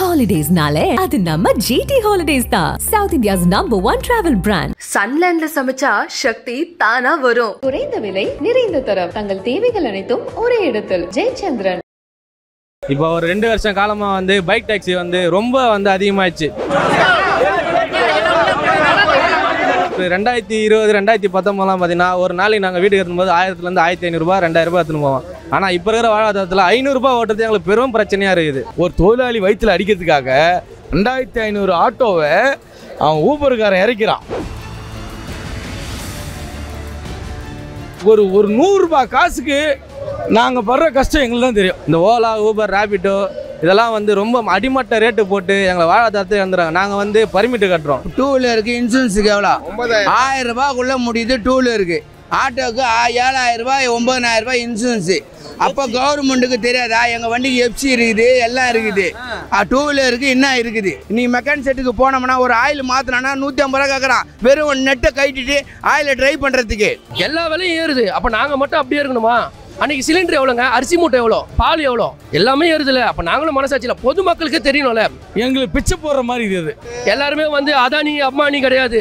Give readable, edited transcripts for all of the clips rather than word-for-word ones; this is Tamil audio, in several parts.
Holidays nale adu namma GT Holidays da South India's #1 travel brand. Sunlandல சமைச்சா சக்தி தானா வரும். குறைந்த விலை நிறைந்த தரம் தங்கள் தேவைகள் அனைத்தும் ஒரே இடத்தில் ஜெயச்சந்திரன். இப்போ ஒரு 2 வருஷம் காலமா வந்து பைக் டாக்ஸி வந்து ரொம்ப வந்து அதிகமாயிடுச்சு. 2020 2019 பார்த்தீங்கன்னா ஒரு நாளைக்கு நாங்கள் வீட்டுக்கு எடுத்தும்போது 1000லேருந்து 1500 ரூபா 2000 ரூபாய் எடுத்துன்னு போவோம். ஆனால் இப்போ இருக்கிற வாழ்வாதாரத்தில் 500 ரூபாய் ஓட்டுறது எங்களுக்கு பெரும் பிரச்சனையாக இருக்குது. ஒரு தொழிலாளி வயிற்றில் அடிக்கிறதுக்காக 2500 ஆட்டோவை அவன் ஊபருக்காரன் இறக்கிறான். ஒரு 100 ரூபாய் காசுக்கு நாங்கள் படுற கஷ்டம் எங்களுக்கு தான் தெரியும். இந்த ஓலா ஊபர் ரேபிட்டோ இதெல்லாம் வந்து ரொம்ப அடிமட்ட ரேட்டு போட்டு எங்களை வாழ்வாதாரத்தை வந்துடுறாங்க. நாங்கள் வந்து பர்மிட்டு கட்டுறோம். டூ வீலருக்கு இன்சூரன்ஸுக்கு எவ்வளோ 1000 ரூபாய்க்குள்ளே முடியுது. டூ வீலருக்கு ஆட்டோவுக்கு 7000 ரூபாய் 9000 ரூபாய் இன்சூரன்ஸு. அப்போ கவர்மெண்ட்டுக்கு தெரியாதா எங்கள் வண்டிக்கு எஃப்சி இருக்குது எல்லாம் இருக்குது. டூ வீலருக்கு என்ன இருக்குது? நீ மெக்கானிக் செட்டுக்கு போனோம்னா ஒரு ஆயில் மாற்றினா 150 ரூபா கேட்குறான். வெறும் ஒரு நெட்டை கட்டிட்டு ஆயிலை ட்ரை பண்ணுறதுக்கு எல்லா விலையும் ஏறுது. அப்போ நாங்கள் மட்டும் அப்படியே இருக்கணுமா? அன்னைக்கு சிலிண்டர் எவ்வளோங்க, அரிசி மூட்டை எவ்வளோ, பால் எவ்வளோ, எல்லாமே ஏறுதுல. அப்போ நாங்களும் மனசாட்சியில் பொதுமக்களுக்கு தெரியணும்ல. எங்களுக்கு பிச்சை போடுற மாதிரி இது. எல்லாருமே வந்து அதானி அம்மானி கிடையாது.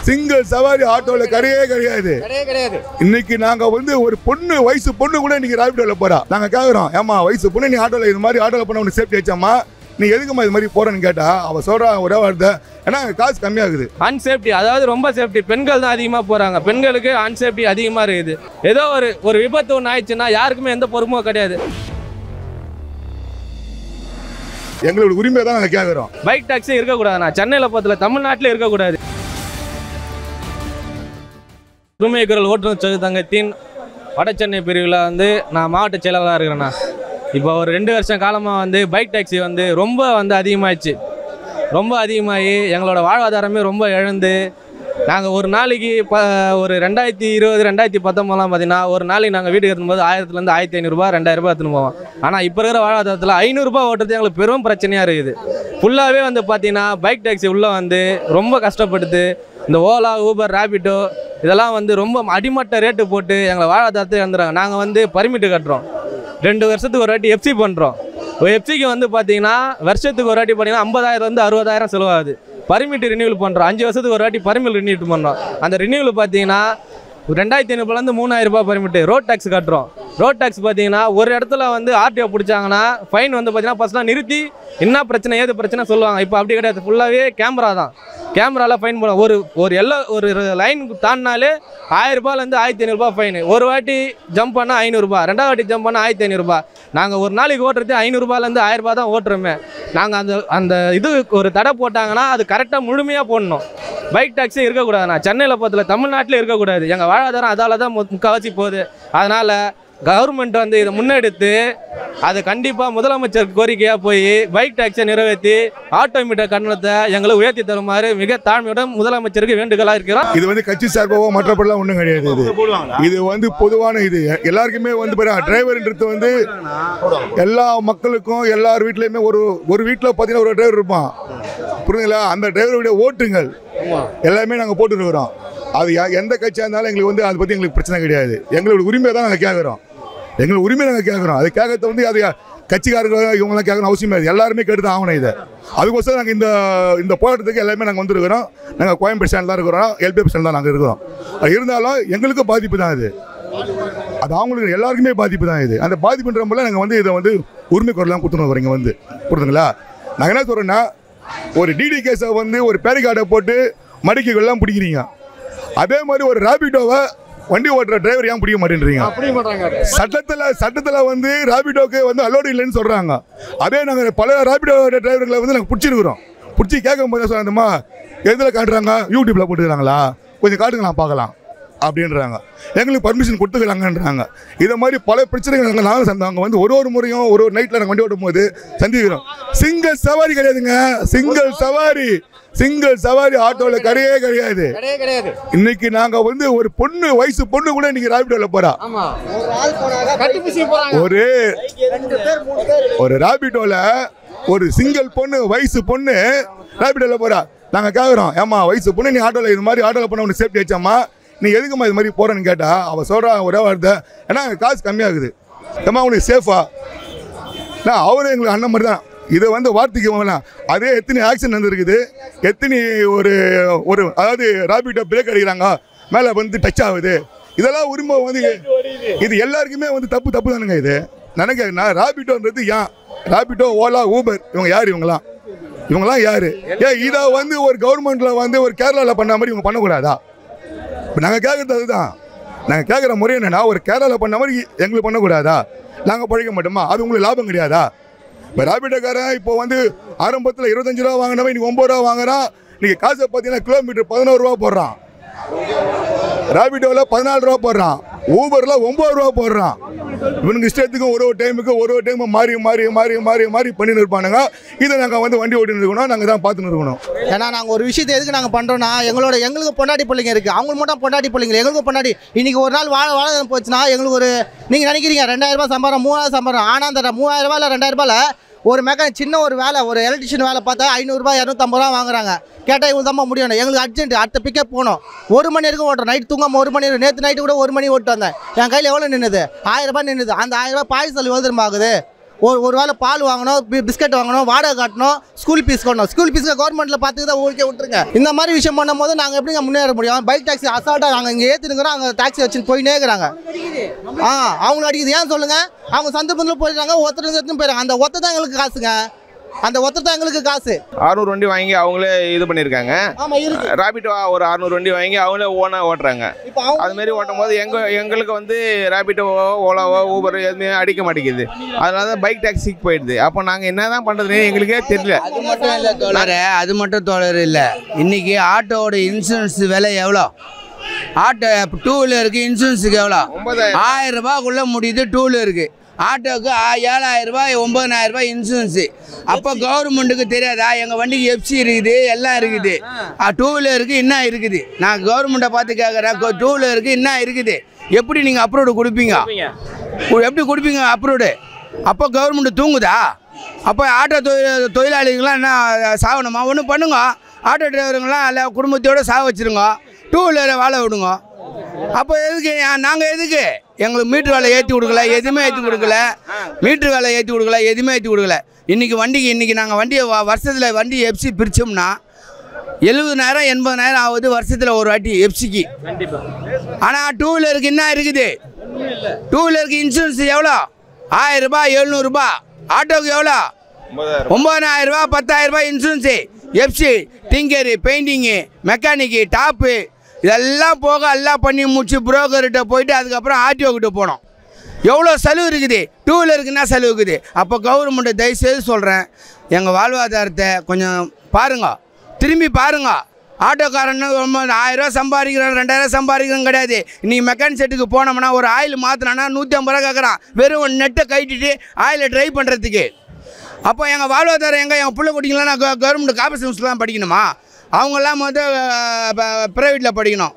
சிங்கிள் சவாரி ஆட்டோல கிடையாது. இன்னைக்கு நாங்க வந்து ஒரு பொண்ணு வயசு பொண்ணு கூட இன்னைக்கு ராபிடோல போறா. நாங்க கேக்குறோம், ஏமா வயசு பொண்ணு நீ ஆட்டோல இது மாதிரி ஆட்டோல போனா உனக்கு சேஃப்டி ஆச்சாமா, நீ எதுக்குமா இது மாதிரி போறேன்னு கேட்டா அவ சொல்றா ஒரே வார்த்தை, ஏன்னா காசு கம்மியாகுது. அன்சேஃப்டி, அதாவது ரொம்ப சேஃப்டி பெண்கள் தான் அதிகமாக போகிறாங்க. பெண்களுக்கு அன்சேஃப்டி அதிகமாக இருக்குது. ஏதோ ஒரு விபத்து ஒன்று ஆயிடுச்சுன்னா யாருக்குமே எந்த பொறுமும் கிடையாது. எங்களோட உரிமையை தான் நாங்கள் கேட்குறோம். பைக் டாக்ஸி இருக்கக்கூடாதுண்ணா. சென்னையில் பத்தில் தமிழ்நாட்டில் இருக்கக்கூடாது. உரிமை குரல் ஓட்டுநர் சங்கத்தின் வட சென்னை பிரிவில் வந்து நான் மாவட்ட செயலாளராக இருக்கிறேண்ணா. இப்போ ஒரு 2 வருஷம் காலமாக வந்து பைக் டாக்ஸி வந்து ரொம்ப வந்து அதிகமாகிடுச்சு. ரொம்ப அதிகமாகி எங்களோட வாழ்வாதாரமே ரொம்ப இழந்து நாங்கள் ஒரு நாளைக்கு ஒரு 2020 2019 பார்த்தீங்கன்னா ஒரு நாளைக்கு நாங்கள் வீட்டுக்கு எடுத்தும்போது 1000லேருந்து 1500 ரூபா 2000 ரூபாய் எடுத்துன்னு போவோம். ஆனால் இப்போ இருக்கிற வாழ்வாதாரத்தில் 500 ரூபாய் ஓட்டுறது எங்களுக்கு பெரும் பிரச்சனையாக இருக்குது. ஃபுல்லாகவே வந்து பார்த்தீங்கன்னா பைக் டாக்ஸி உள்ளே வந்து ரொம்ப கஷ்டப்படுது. இந்த ஓலா ஊபர் ரேபிட்டோ இதெல்லாம் வந்து ரொம்ப அடிமட்ட ரேட்டு போட்டு எங்களை வாழ்வாதாரத்தை வந்துடுறாங்க. நாங்கள் வந்து பர்மிட்டு கட்டுறோம். 2 வருஷத்துக்கு ஒரு வாட்டி எஃப்சி பண்ணுறோம். எஃப்சிக்கு வந்து பார்த்தீங்கன்னா வருஷத்துக்கு ஒரு வாட்டி பார்த்தீங்கன்னா 50,000 60,000 செலவாகுது. பர்மிட் ரினியூவல் பண்ணுறோம். 5 வருஷத்துக்கு ஒரு வாட்டி பர்மிட் ரினியூவல் பண்ணுறோம். அந்த ரினியூவல் பார்த்தீங்கன்னா 2500 3000 ரூபாய் பர்மிட்டு. ரோட் டேக்ஸ் கட்டுறோம். ரோட் டேக்ஸ் பார்த்தீங்கன்னா ஒரு இடத்துல வந்து ஆர்டிஓ பிடிச்சாங்கன்னா ஃபைன் வந்து பார்த்தீங்கன்னா ஃபஸ்ட்லாம் நிறுத்தி என்ன பிரச்சனை ஏது பிரச்சனை சொல்லுவாங்க. இப்போ அப்படி கிடையாது. ஃபுல்லாகவே கேமரா தான். கேமராவில் ஃபைன் போடுவோம். ஒரு லைன் தாண்டினாலே 1000 ரூபாயிலேருந்து 1500 ரூபாய் ஃபைனு. ஒரு வாட்டி ஜம்ப் பண்ணால் 500 ரூபாய், 2வது வாட்டி ஜம்ப் பண்ணால் 1500 ரூபாய். நாங்கள் ஒரு நாளைக்கு ஓட்டுறது 500 ரூபாயிலேருந்து 1000 ரூபாய் தான் ஓட்டுறோமே. நாங்கள் அந்த இது ஒரு தடை போட்டாங்கன்னா அது கரெக்டாக முழுமையாக போடணும். பைக் டாக்ஸி இருக்கக்கூடாதுண்ணா. சென்னையில் பத்தில் தமிழ்நாட்டில் இருக்கக்கூடாது. எங்கள் வாழ்வாதாரம் அதால் தான் முக்கால்வாசி போகுது. அதனால் கவர்மெண்ட் வந்து இதை முன்னெடுத்து அது கண்டிப்பாக முதலமைச்சருக்கு கோரிக்கையாக போய் பைக் டாக்ஸியை நிறைவேற்றி ஆட்டோமீட்டர் கட்டணத்தை எங்களை உயர்த்தி தருமாறு மிக தாழ்மையுடன் முதலமைச்சருக்கு வேண்டுகோளாக இருக்கிறோம். இது வந்து கட்சி சார்பாகவோ மற்றபடிலாம் ஒன்றும் கிடையாது. இது வந்து பொதுவான இது எல்லாருக்குமே வந்து டிரைவர்ன்றது வந்து எல்லா மக்களுக்கும் எல்லார் வீட்லையுமே ஒரு வீட்டில் பார்த்தீங்கன்னா ஒரு டிரைவர் இருப்பான். புரியுதுங்களா? அந்த டிரைவருடைய ஓட்டுங்கள் எல்லாமே நாங்கள் போட்டுருக்கிறோம். அது எந்த கட்சியாக இருந்தாலும் எங்களுக்கு வந்து அதை பற்றி எங்களுக்கு பிரச்சனை கிடையாது. எங்களோட உரிமையை தான் நாங்கள் கேட்குறோம். எங்களோட உரிமையை நாங்கள் கேட்குறோம். அது கேட்கறது வந்து அது கட்சிக்காரர்கள் இவங்களாம் கேட்கணும் அவசியமே இல்லை. எல்லாருமே கேட்டு தான் ஆகணும். இதை அதுக்கோசரம் நாங்கள் இந்த போராட்டத்துக்கு எல்லாமே நாங்கள் வந்துருக்கிறோம். நாங்கள் கோயம்பேடு ஸ்டாண்ட் தான் இருக்கிறோம். எல்பிஎஃப் ஸ்டாண்ட் தான் நாங்கள் இருக்கிறோம். அது இருந்தாலும் எங்களுக்கும் பாதிப்பு தான் இது. அது அவங்களுக்கு எல்லாருக்குமே பாதிப்பு தான் இது. அந்த பாதிப்புன்ற போல நாங்கள் வந்து இதை வந்து உரிமை குரலாம் கொடுத்துருவோம். இங்கே வந்து புரியுதுங்களா? நாங்கள் என்ன சொல்கிறோன்னா, ஒரு டிடி கேஸை வந்து ஒரு பேரிகார்டை போட்டு மடிக்கைகள்லாம் பிடிக்கிறீங்க. அதே மாதிரி ஒரு ராபிடோவை வண்டி ஓட்டுற டிரைவர் ஏன் பிடிக்க மாட்டேன்றீங்க? சட்டத்தில் வந்து ராபிடோக்கு வந்து அலோடு இல்லைன்னு சொல்கிறாங்க. அதே நாங்கள் பல ராபிடோ டிரைவர்களை வந்து நாங்கள் பிடிச்சிருக்கிறோம். பிடிச்சி கேட்கும் போது சொன்னோம்மா எதில் காட்டுறாங்க, யூடியூப்பில் போட்டுக்கிறாங்களா, கொஞ்சம் காட்டுங்க நான் பார்க்கலாம் அப்படின்றாங்க. எங்களுக்கு பர்மிஷன் கொடுத்துக்கிறாங்கன்றாங்க. இதை மாதிரி பல பிரச்சனைகள் நாங்கள் சந்தாங்க வந்து ஒரு முறையும் ஒரு நைட்டில் நாங்கள் வண்டி ஓட்டும் போது சந்திக்கிறோம். சிங்கிள் சவாரி கிடையாதுங்க. சிங்கிள் சவாரி ஆட்டோல கிடையாது. இன்னைக்கு நாங்க வந்து ஒரு பொண்ணு வயசு பொண்ணு கூட இன்னைக்கு ராபிடோல போறா. ஒரு ராபிடோல ஒரு சிங்கிள் பொண்ணு வயசு பொண்ணு ராபிடோல போறா. நாங்க கேக்குறோம், ஏமா வயசு பொண்ணு நீ ஆட்டோல இது மாதிரி ஆட்டோல போன உனக்கு சேஃப்டி ஆச்சாமா, நீ எதுக்குமா இது மாதிரி போறேன்னு கேட்டா அவ சொல்றா ஒரே வார்த்தை, ஏன்னா காசு கம்மியாகுது. ஏமா உனக்கு சேஃபா அவரும் எங்களுக்கு அண்ணன் மாதிரி தான். இதை வந்து வார்த்தைக்கு வாங்கலாம். அதே எத்தனை ஆக்சிடென்ட் வந்துருக்குது, எத்தனை ஒரு அதாவது ராபிட்டோ பிரேக் அடிக்கிறாங்க, மேலே வந்து டச் ஆகுது. இதெல்லாம் உரிமை வந்து இது எல்லாருக்குமே வந்து தப்பு தானுங்க. இது நினைக்கிறேன் ராபிட்டோன்றது ஏன் ராபிட்டோ, ஓலா, ஊபர் இவங்க யார்? இவங்கெல்லாம் யார்? இதை வந்து ஒரு கவர்மெண்ட்டில் வந்து ஒரு கேரளாவில் பண்ண மாதிரி இவங்க பண்ணக்கூடாதா? இப்போ நாங்கள் கேட்குறது அதுதான். நாங்கள் கேட்குற முறை என்னென்னா, ஒரு கேரளாவில் பண்ண மாதிரி எங்களுக்கு பண்ணக்கூடாதா? நாங்கள் பழைக்க மாட்டோமா? அது உங்களுக்கு லாபம் கிடையாதா? இப்போ ராபிட்டோக்காரன் இப்போ வந்து ஆரம்பத்தில் 25 ரூபா வாங்கினவன் இன்றைக்கி 9 ரூபா வாங்குறான். இன்றைக்கி காசை பார்த்தீங்கன்னா கிலோமீட்டர் 11 ரூபா போடுறான். ராபிட்டோவில் 14 ரூபா போடுறான். ஊபரில் 9 ரூபா போடுறான். இவனுக்கு இஷ்டத்துக்கும் ஒரு டைம் மாறி பண்ணின்னு இருப்பானுங்க. இதை நாங்கள் வந்து வண்டி ஓட்டின்னு இருக்கணும், நாங்கள் தான் பார்த்துன்னு இருக்கணும். ஏன்னா நாங்கள் ஒரு விஷயத்தை எதுக்கு நாங்கள் பண்ணுறோன்னா, எங்களுக்கு பொண்டாட்டி பிள்ளைங்க இருக்குது. அவங்களுக்கு மட்டும் பொண்டாட்டி பிள்ளைங்க, எங்களுக்கும் பொண்டாட்டி. இன்றைக்கி ஒரு நாள் வாழ போச்சுன்னா எங்களுக்கு ஒரு நீங்கள் நினைக்கிறீங்க 2000 ரூபா சம்பாரம் 3000 சம்பாரம். ஆனால் அந்த 3000 ரூபாயில் 2000 ரூபாயில் ஒரு மெக்கானிக் சின்ன ஒரு வேலை, ஒரு எலக்ட்ரிஷியன் வேலை பார்த்தா 500 ரூபா 250 ரூபா வாங்குறாங்க. கேட்டால் இவங்க தான் முடியும். எங்களுக்கு அர்ஜென்ட், அடுத்த பிக்கப் போகணும். 1 மணி வரைக்கும் ஓட்டுறோம். நைட் தூங்காமல் 1 மணி. நேற்று நைட்டு கூட 1 மணி ஓட்டு வந்தேன். என் கையில் எவ்வளோ நின்றுது? 1000 ரூபாய் நின்றுது. அந்த 1000 ரூபாய் பாய்ச்சல் எழுதுமாகுது. ஒரு வேளை பால் வாங்கணும், பிஸ்கட் வாங்கணும், வாடகை காட்டணும், ஸ்கூல் ஃபீஸ் கட்டணும். ஸ்கூல் ஃபீஸை கவர்மெண்ட்டில் பார்த்து தான் ஓகே விட்டுருங்க. இந்த மாதிரி விஷயம் பண்ணும் போது நாங்கள் எப்படிங்க முன்னேற முடியும்? பைக் டாக்ஸி அசால்ட்டாக நாங்கள் இங்கே ஏற்றினுக்கிறோம், அங்கே டாக்ஸி வச்சுன்னு போயினே இருக்கிறாங்க. அவங்கள அடிக்குது. ஏன் சொல்லுங்கள்? அவங்க சந்தர்ப்பத்தில் போயிடுறாங்க, ஒருத்தர் எடுத்துன்னு போயிடுறாங்க. அந்த ஒருத்தர் தான் எங்களுக்கு காசுங்க. அந்த ஒருத்தர் தான் எங்களுக்கு காசு. 600 வண்டி வாங்கி அவங்களே இது பண்ணியிருக்காங்க. ராபிட்டோ ஒரு 600 வண்டி வாங்கி அவங்களே ஓனாக ஓட்டுறாங்க. அதுமாரி ஓட்டும் போது எங்களுக்கு வந்து ராபிட்டோவோ, ஓலாவோ, ஊபரோ எதுவுமே அடிக்க மாட்டேங்குது. அதனால தான் பைக் டாக்ஸிக்கு போயிடுது. அப்போ நாங்கள் என்ன தான் பண்ணுறதுன்னு எங்களுக்கே தெரியல. அது மட்டும் இல்லை தோழர், அது மட்டும் தோழர் இல்லை. இன்றைக்கி ஆட்டோவோட இன்சூரன்ஸ் விலை எவ்வளோ? ஆட்டோ 2 வீலருக்கு இன்சூரன்ஸுக்கு எவ்வளோ? 1000 ரூபாய்க்குள்ளே முடியுது 2 வீலருக்கு. ஆட்டோவுக்கு 7000 ரூபாய் 9000 ரூபாய் இன்சூரன்ஸு. அப்போ கவர்மெண்ட்டுக்கு தெரியாதா? எங்கள் வண்டிக்கு எஃப்சி இருக்குது, எல்லாம் இருக்குது. 2 வீலருக்கு என்ன இருக்குது? நான் கவர்மெண்ட்டை பார்த்து கேட்குறேன், 2 வீலருக்கு என்ன இருக்குது? எப்படி நீங்கள் அப்ரூவ்டு கொடுப்பீங்க? எப்படி கொடுப்பீங்க அப்ரூவ்டு? அப்போ கவர்மெண்ட்டு தூங்குதா? அப்போ ஆட்டோ தொழிலாளிகள்லாம் என்ன சாகணுமா? ஒன்றும் பண்ணுங்க. ஆட்டோ டிரைவருங்களாம் இல்லை குடும்பத்தோடு சாக வச்சுருங்க, 2 வீலரை வாழ விடுங்க. அப்போ எதுக்கு நாங்கள் எதுக்கு? எங்களுக்கு மீட்ரு வேலை ஏற்றி கொடுக்கல, எதுவுமே ஏற்றி கொடுக்கல. மீட்ரு வேலை ஏற்றி கொடுக்கல, எதுவுமே ஏற்றி கொடுக்கல. இன்றைக்கி நாங்கள் வண்டியை வருஷத்தில் வண்டி எஃப்சி பிரித்தோம்னா 70000 80000 ஆகுது வருஷத்தில் ஒரு வாட்டி எஃப்சிக்கு. ஆனால் 2 வீலருக்கு என்ன இருக்குது? 2 வீலருக்கு இன்சூரன்ஸ் எவ்வளோ? 1000 ரூபாய் 700 ரூபாய். ஆட்டோவுக்கு எவ்வளோ? 9000 ரூபா 10000 ரூபாய் insurance, FC, tinker, painting, mechanic, top, இதெல்லாம் போக எல்லாம் பண்ணி முடிச்சு புரோக்கர்கிட்ட போயிட்டு அதுக்கப்புறம் ஆர்டிஓ கிட்ட போனோம். எவ்வளோ செலவு இருக்குது? 2 வீலருக்கு என்ன செலவு இருக்குது? அப்போ கவர்மெண்ட்டை தயவுசெய்து சொல்கிறேன், எங்கள் வாழ்வாதாரத்தை கொஞ்சம் பாருங்க, திரும்பி பாருங்க. ஆட்டோக்காரன்னு 1000 ரூபா சம்பாதிக்கிறோம், 2000 சம்பாதிக்கிறோம் கிடையாது. இன்றைக்கி மெக்கானிக் செட்டுக்கு போனோம்னா ஒரு ஆயில் மாற்றினா 150 ரூபா கேட்குறான், வெறும் நெட்டை கட்டிட்டு ஆயிலை ட்ரை பண்ணுறதுக்கு. அப்போ எங்கள் வாழ்வாதாரம் எங்கள் பிள்ளை குட்டிங்களாம் நான் கவர்மெண்ட் கார்பரேஷன் தான் படிக்கணுமா? அவங்கெல்லாம் ப்ரைவேட்டில் படிக்கணும்.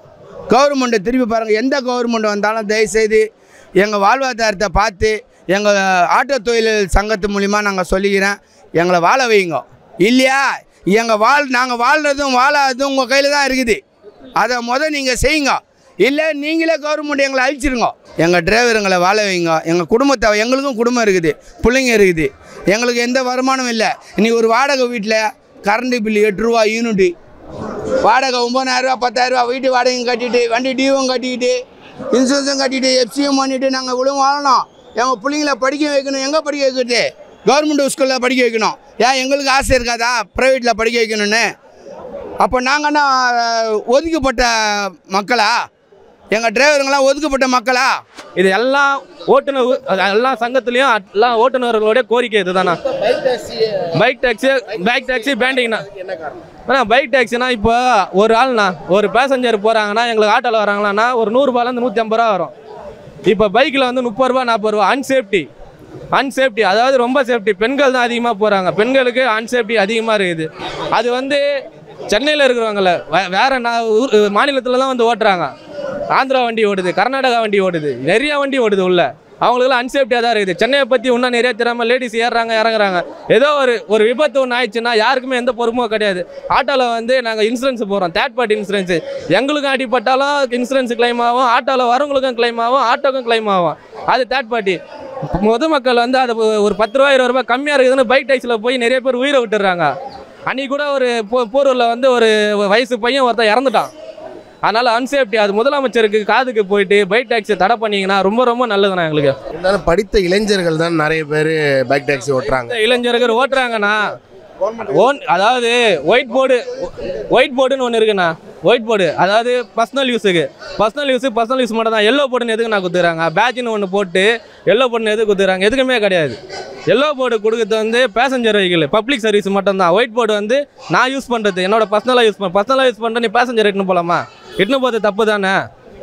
கவர்மெண்ட்டை திருப்பி பாருங்கள். எந்த கவர்மெண்ட் வந்தாலும் தயவுசெய்து எங்கள் வாழ்வாதாரத்தை பார்த்து எங்கள் ஆட்டோ தொழில் சங்கத்து மூலிமா நாங்கள் சொல்லிக்கிறேன், எங்களை வாழ வைங்க. இல்லையா நாங்கள் வாழ்கிறதும் வாழாததும் உங்கள் கையில் தான் இருக்குது. அதை நீங்கள் செய்யுங்க. இல்லை நீங்களே கவர்மெண்ட் எங்களை அழிச்சிருங்க. எங்கள் டிரைவருங்களை வாழ வைங்க. எங்கள் குடும்பத்தை, எங்களுக்கும் குடும்பம் இருக்குது, பிள்ளைங்க இருக்குது, எங்களுக்கு எந்த வருமானம் இல்லை. இன்றைக்கி ஒரு வாடகை வீட்டில் கரண்ட் பில்லு 8 ரூபா யூனிட்டு, வாடகை 9000 ரூபா 10000 ரூபா, வீட்டு வாடகையும் கட்டிட்டு, வண்டி டியூவும் கட்டிக்கிட்டு, இன்சூரன்ஸும் கட்டிட்டு, எஃப்சியும் பண்ணிவிட்டு நாங்கள் இவ்வளோ வாழணும். எங்கள் பிள்ளைங்கள படிக்க வைக்கணும். எங்கே படிக்க வைக்கிறது? கவர்மெண்ட் ஸ்கூலில் படிக்க வைக்கணும். ஏன் எங்களுக்கு ஆசை இருக்காதா ப்ரைவேட்டில் படிக்க வைக்கணும்னு? அப்போ நாங்கன்னா ஒதுக்கப்பட்ட மக்களா? எங்கள் டிரைவருங்களாம் ஒதுக்கப்பட்ட மக்களா? இது எல்லாம் ஓட்டுநர், எல்லா சங்கத்துலேயும் எல்லா ஓட்டுநர்களுடைய கோரிக்கை இது தானா? பைக் டாக்ஸி பேண்டிங்ண்ணா. பைக் டாக்ஸினா இப்போ ஒரு ஆள்ண்ணா, ஒரு பேசஞ்சர் போகிறாங்கன்னா, எங்களுக்கு ஆட்டோவில் வராங்களான்னா ஒரு 100 ரூபாயிலேருந்து 150 ரூபா வரும். இப்போ பைக்கில் வந்து 30 ரூபா 40 ரூபா. அன்சேஃப்டி, அதாவது ரொம்ப சேஃப்டி. பெண்கள் தான் அதிகமாக போகிறாங்க, பெண்களுக்கு அன்சேஃப்டி அதிகமாக இருக்குது. அது வந்து சென்னையில் இருக்கிறவங்கள வேறு மாநிலத்தில் தான் வந்து ஓட்டுறாங்க. ஆந்திரா வண்டி ஓடுது, கர்நாடகா வண்டி ஓடுது, நிறைய வண்டி ஓடுது உள்ள. அவங்களுக்குலாம் அன்சேஃப்டியாக தான் இருக்குது. சென்னையை பற்றி இன்னும் நிறைய தெரியாமல் லேடிஸ் ஏறுறாங்க இறங்குறாங்க. ஏதோ ஒரு விபத்து ஒன்று ஆயிடுச்சுன்னா யாருக்குமே எந்த பொறுமும் கிடையாது. ஆட்டோவில் வந்து நாங்கள் இன்சூரன்ஸ் போகிறோம், தேர்ட் பார்ட்டி இன்சூரன்ஸு. எங்களுக்கும் அடிப்பட்டாலும் இன்சூரன்ஸ் கிளைம் ஆகும், ஆட்டோவில் வரவங்களுக்கும் கிளைம் ஆகும், ஆட்டோக்கும் கிளைம் ஆகும். அது தேர்ட் பார்ட்டி. பொதுமக்கள் வந்து அது ஒரு 10 ரூபா 20 ரூபாய் கம்மியாக இருக்குதுன்னு பைக் டாக்ஸியில் போய் நிறைய பேர் உயிரை விட்டுடுறாங்க. அன்றைக்கி கூட ஒரு போரூரில் வந்து ஒரு வயசு பையன் ஒருத்தன் இறந்துட்டான். அதனால் அன்சேஃப்டி. அது முதலமைச்சருக்கு காதுக்கு போயிட்டு பைக் டாக்ஸி தடை பண்ணிங்கன்னா ரொம்ப ரொம்ப நல்லதுண்ணா எங்களுக்கு. இருந்தாலும் படித்த இளைஞர்கள் தான் நிறைய பேர் பைக் டாக்ஸி ஓட்டுறாங்க. இளைஞர்கள் ஓட்டுறாங்கண்ணா. அதாவது ஒயிட் போர்டுன்னு ஒன்று இருக்குண்ணா. ஒயிட் போர்டு அதாவது பர்சனல் யூஸ் மட்டும் தான். எல்லோ போர்டுன்னு எதுக்கு நான் கொடுத்துறாங்க? பேட்ஜ்னு ஒன்று போட்டு எல்லோ போர்டுன்னு எதுக்கு கொடுத்துறாங்க? எதுக்குமே கிடையாது. எல்லோ போர்டு கொடுக்குறது வந்து பேசஞ்சர் வெஹிக்கிள் பப்ளிக் சர்வீஸ் மட்டும்தான். ஒயிட் போர்டு வந்து நான் யூஸ் பண்ணுறது என்னோட பர்சனலாக யூஸ் பண்ணுறேன். நீ பேசஞ்சர் இட்டுன்னு போகலாமா? இட்டுன்னு போகிறது தப்பு தானே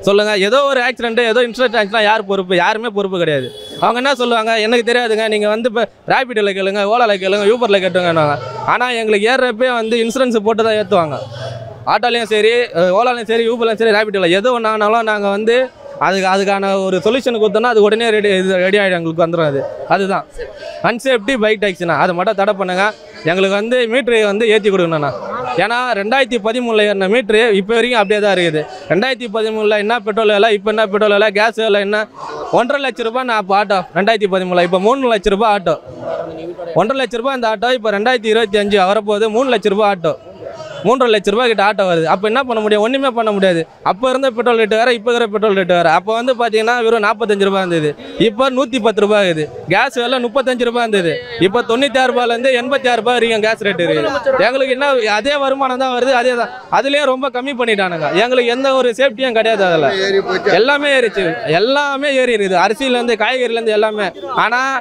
சொல்லுங்கள். ஏதோ ஒரு ஆக்சிடென்ட்டு ஏதோ இன்சிடென்ட் ஆச்சுன்னா யார் பொறுப்பு? யாருமே பொறுப்பு கிடையாது. அவங்க என்ன சொல்லுவாங்க, எனக்கு தெரியாதுங்க, நீங்கள் வந்து இப்போ ரேபிடோவில் கேளுங்க, ஓலாவில் கேளுங்க, யூபரில் கேட்டுங்கன்னுவாங்க. ஆனால் எங்களுக்கு ஏறுறப்பே வந்து இன்சூரன்ஸ் போட்டு தான் ஏற்றுவாங்க. ஆட்டோலையும் சரி, ஓலாலையும் சரி, யூபர்லையும் சரி, ரேபிடோவில் எது ஒன்றானாலும் நாங்கள் வந்து அதுக்கான ஒரு சொல்யூஷன் கொடுத்தோன்னா அது உடனே ரெடி ஆகிடும். எங்களுக்கு வந்துடும். அதுதான் அன்சேஃப்டி பைக் டாக்ஸினா. அதை மட்டும் தடை பண்ணுங்கள். எங்களுக்கு வந்து மீட்ரு வந்து ஏற்றி கொடுக்கணுண்ணா. ஏன்னா 2013 ஏறின மீட்ரு இப்போ வரைக்கும் அப்படியே தான் இருக்குது. 2013 என்ன பெட்ரோல் விலை, இப்போ என்ன பெட்ரோல் விலை, கேஸ் விலை என்ன? 1.5 லட்ச ரூபா நான் இப்போ ஆட்டோ 2013, இப்போ 3 லட்ச ரூபா ஆட்டோ. 1.5 லட்ச ரூபா இந்த ஆட்டோ இப்போ 2025 வரப்போகுது. 3 லட்ச ரூபா ஆட்டோ. 3.5 லட்ச ரூபா கிட்ட ஆட்டோ வருது. அப்போ என்ன பண்ண முடியும்? ஒன்றுமே பண்ண முடியாது. அப்போ இருந்த பெட்ரோல் ரேட்டு வேறு, இப்போ இருக்கிற பெட்ரோல் ரேட்டு வேறு. அப்போ வந்து பார்த்தீங்கன்னா வெறும் 45 ரூபா இருந்தது. இப்போ 110 ரூபா இருக்குது. கேஸ் விலை 35 ரூபா இருந்தது. இப்போ 96 ரூபாயிலேருந்து 86 ரூபா வரைக்கும் கேஸ் ரேட்டு இருக்குது. எங்களுக்கு என்ன அதே வருமானம் தான் வருது. அதே தான். அதுலேயே ரொம்ப கம்மி பண்ணிட்டானுங்க. எங்களுக்கு எந்த ஒரு சேஃப்டியும் கிடையாது. அதில் எல்லாமே ஏறி இருக்குது. அரிசியிலேருந்து காய்கறிலேருந்து எல்லாமே. ஆனால்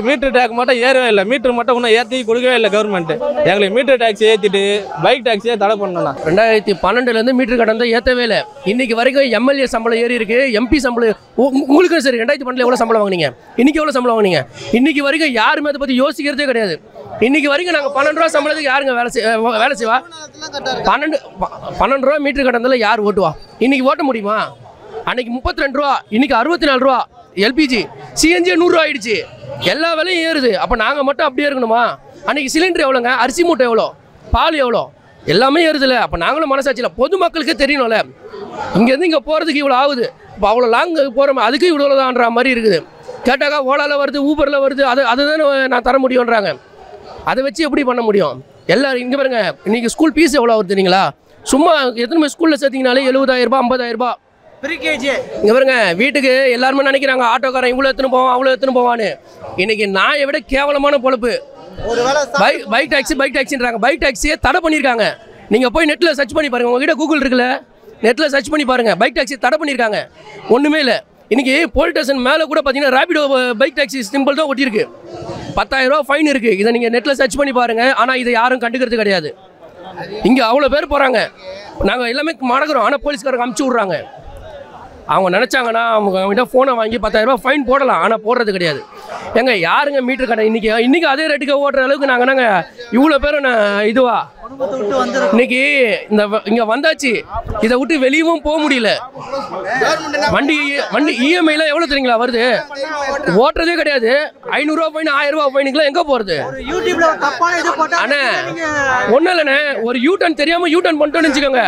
மீட்ரு டேக் மட்டும் ஏறவே இல்லை. மீட்ரு மட்டும் இன்னும் ஏற்றி கொடுக்கவே இல்லை கவர்மெண்ட்டு. எங்களுக்கு மீட்ரு டேக்ஸ் ஏற்றிட்டு பைக் டாக்ஸியை தடை பண்ணலாம். 2012 மீட்டர் கடந்த ஏற்றவே இல்லை. இன்னைக்கு வரைக்கும் எம்எல்ஏ சம்பளம் ஏறி இருக்கு, எம்பி சம்பளம். உங்களுக்கும் சரி 2012 எவ்வளோ சம்பளம் வாங்கினீங்க, இன்னைக்கு எவ்வளோ சம்பளம் வாங்கினீங்க? இன்னைக்கு வரைக்கும் யாருமே அதை பற்றி யோசிக்கிறதே கிடையாது. இன்னைக்கு வரைக்கும் நாங்கள் 12 ரூபா சம்பளத்துக்கு யாருங்க வேலை செய்வா? 12 ரூபா மீட்டர் கடந்ததில் யார் ஓட்டுவா? இன்னைக்கு ஓட்ட முடியுமா? அன்னைக்கு 32 ரூபா, இன்னைக்கு 64 ரூபா. எல்பிஜி சிஎன்ஜி 100 ரூபா ஆயிடுச்சு. எல்லா விலையும் ஏறுது. அப்போ நாங்கள் மட்டும் அப்படியே இருக்கணுமா? அன்னைக்கு சிலிண்டர் எவ்வளோங்க, அரிசி மூட்டை எவ்வளோ, பால் எவ்வளோ, எல்லாமே ஏறுதில்ல. அப்போ நாங்களும் மனசாட்சியில் பொதுமக்களுக்கு தெரியணும்ல. இங்கேருந்து இங்கே போகிறதுக்கு இவ்வளோ ஆகுது. இப்போ அவ்வளோ லாங் போகிறோம், அதுக்கு இவ்வளோ தான்ன்ற மாதிரி இருக்குது. கேட்டாக்கா ஓலாவில் வருது, ஊபரில் வருது, அதுதானே நான் தர முடியுன்றாங்க. அதை வச்சு எப்படி பண்ண முடியும்? எல்லோரும் இங்கே பாருங்க, இன்றைக்கி ஸ்கூல் ஃபீஸ் எவ்வளோ வருது தெரியுங்களா? சும்மா எத்தனை ஸ்கூலில் சேர்த்திங்கனாலே 70,000 ரூபா 50,000 ரூபா. இங்கே பாருங்க, வீட்டுக்கு எல்லாருமே நினைக்கிறாங்க ஆட்டோக்காரன் இவ்வளோ எடுத்துன்னு போவான் அவ்வளோ எடுத்துன்னு போவான்னு. இன்றைக்கி நாயை விட கேவலமான பொழப்பு பைக் டாக்ஸின்றாங்க. பைக் டாக்ஸியை தடை பண்ணியிருக்காங்க. நீங்கள் போய் நெட்டில் சர்ச் பண்ணி பாருங்கள். உங்ககிட்ட கூகுள் இருக்குல்ல, நெட்டில் சர்ச் பண்ணி பாருங்கள். பைக் டாக்ஸியை தடை பண்ணியிருக்காங்க. ஒன்றுமே இல்லை. இன்றைக்கி போலீஸ் ஸ்டேஷன் மேலே கூட பார்த்தீங்கன்னா ரேபிடோ பைக் டாக்ஸி சிம்பிள் தான் ஒட்டியிருக்கு. 10,000 ரூபா ஃபைன் இருக்குது. இதை நீங்கள் நெட்டில் சர்ச் பண்ணி பாருங்கள். ஆனால் இதை யாரும் கண்டுக்கிறது கிடையாது. இங்கே அவ்வளோ பேர் போகிறாங்க. நாங்கள் எல்லாமே மடக்கிறோம். ஆனால் போலீஸ்காரங்க அமுச்சு விட்றாங்க. அவங்க நினச்சாங்கன்னா அவங்ககிட்ட ஃபோனை வாங்கி 10,000 ரூபா ஃபைன் போடலாம். ஆனால் போடுறது கிடையாது. எங்க யாருங்க மீட்டர் கடை இன்னைக்கு அதே ரேட்டுக்கு ஓட்டுற அளவுக்கு நாங்கள் நாங்கள் இவ்வளோ பேரும் இதுவா இன்னைக்கு இங்கே வந்தாச்சு. இதை விட்டு வெளியவும் போக முடியல. வண்டி இஎம்ஐலாம் எவ்வளோ தெரியுங்களா வருது? ஓட்டுறதே கிடையாது. 500 ரூபா ஃபைன் 1000 ரூபா ஃபைனுக்குலாம் எங்கே போகிறது? அண்ணே ஒன்றும் இல்லைண்ணே, ஒரு யூட்டர்ன் தெரியாமல் யூட்டர்ன் பண்ணிட்டோன்னு வச்சுக்கோங்க.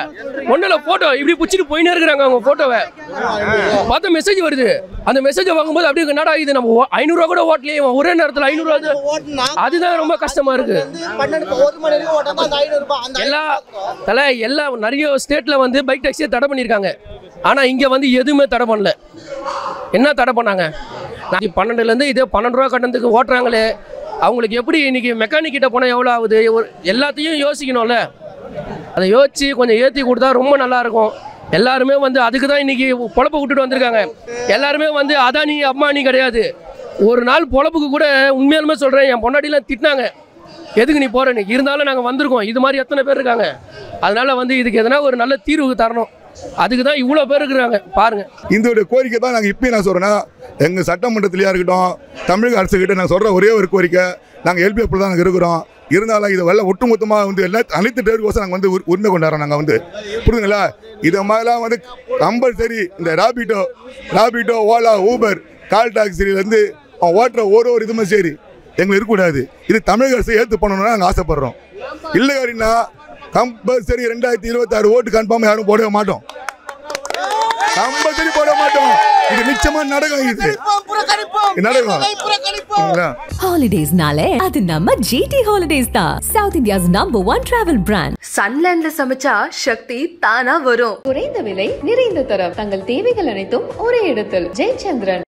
ஒன்றும் இல்லை, ஃபோட்டோ இப்படி பிடிச்சிட்டு போயினே இருக்கிறாங்க. அவங்க ஃபோட்டோவை பார்த்தா மெசேஜ் வருது. அந்த மெசேஜை வாங்கும்போது அப்படியே என்னடா இது, நம்ம 500 ரூபா கூட ஓட்டலையே, ஒரே நேரத்தில் 500 ரூபா. அதுதான் ரொம்ப கஷ்டமா இருக்கு. எல்லா நிறைய ஸ்டேட்ல வந்து பைக் டாக்ஸியை தடை பண்ணியிருக்காங்க. ஆனால் இங்கே வந்து எதுவுமே தடை பண்ணல. என்ன தடை பண்ணாங்க? 12லேருந்து இதே 12 ரூபா கட்டணத்துக்கு ஓட்டுறாங்களே, அவங்களுக்கு எப்படி இன்னைக்கு மெக்கானிக் கிட்ட போனால் எவ்வளோ ஆகுது? எல்லாத்தையும் யோசிக்கணும்ல. அதை யோசிச்சு கொஞ்சம் ஏற்றி கொடுத்தா ரொம்ப நல்லா இருக்கும். எல்லாருமே வந்து அதுக்கு தான் இன்னைக்கு பொழப்பை விட்டுட்டு வந்திருக்காங்க. எல்லாருமே வந்து அதானி அம்மானி கிடையாது. ஒரு நாள் பொழப்புக்கு கூட உண்மையாலுமே சொல்கிறேன், என் பொண்டாட்டிலாம் திட்டினாங்க, எதுக்கு நீ போகிறேன்னு. இருந்தாலும் நாங்கள் வந்திருக்கோம். இது மாதிரி எத்தனை பேர் இருக்காங்க. அதனால வந்து இதுக்கு எதனா ஒரு நல்ல தீர்வு தரணும். அதுக்கு தான் இவ்வளோ பேர் இருக்கிறாங்க பாருங்கள். இந்த கோரிக்கை தான் நாங்கள் இப்போயும் நான் சொல்கிறேன்னா, எங்கள் சட்டமன்றத்திலேயே இருக்கட்டும், தமிழக அரசுக்கிட்ட நாங்கள் சொல்கிற ஒரே ஒரு கோரிக்கை, நாங்கள் எல்பிஎஃப் தான் நாங்கள் இருக்கிறோம். இருந்தாலும் இதை வெள்ள ஒட்டுமொத்தமாக வந்து அனைத்து டேருக்கோசம் நாங்கள் வந்து உரிமை கொண்டாடுறோம். நாங்கள் வந்து புரியுதுங்களா? இதை மாதிரிலாம் வந்து கம்பல்சரி இந்த ராபிடோ ஓலா ஊபர் கால் டாக்ஸிலேருந்து அவன் ஓட்டுற ஒரு இதுமே சரி எங்களுக்கு இருக்கக்கூடாது. இது தமிழக அரசு ஏற்று பண்ணணும்னு நாங்கள் ஆசைப்படுறோம். இல்லை அப்படின்னா கம்பல்சரி 2026 ஓட்டு கன்ஃபார்மாக யாரும் போடவே மாட்டோம். கம்பல்சரி போட மாட்டோம். இது நிச்சயமா நடக்கும். இது நடக்கும். ஹாலிடேஸ்னாலே அது நம்ம ஜிடி ஹாலிடேஸ் தான். South India's number 1 travel brand. சன்லேண்ட்ல சமைச்சா சக்தி தானா வரும். குறைந்த விலை நிறைந்த தரம் தங்கள் தேவைகள் அனைத்தும் ஒரே இடத்தில். ஜெயச்சந்திரன்.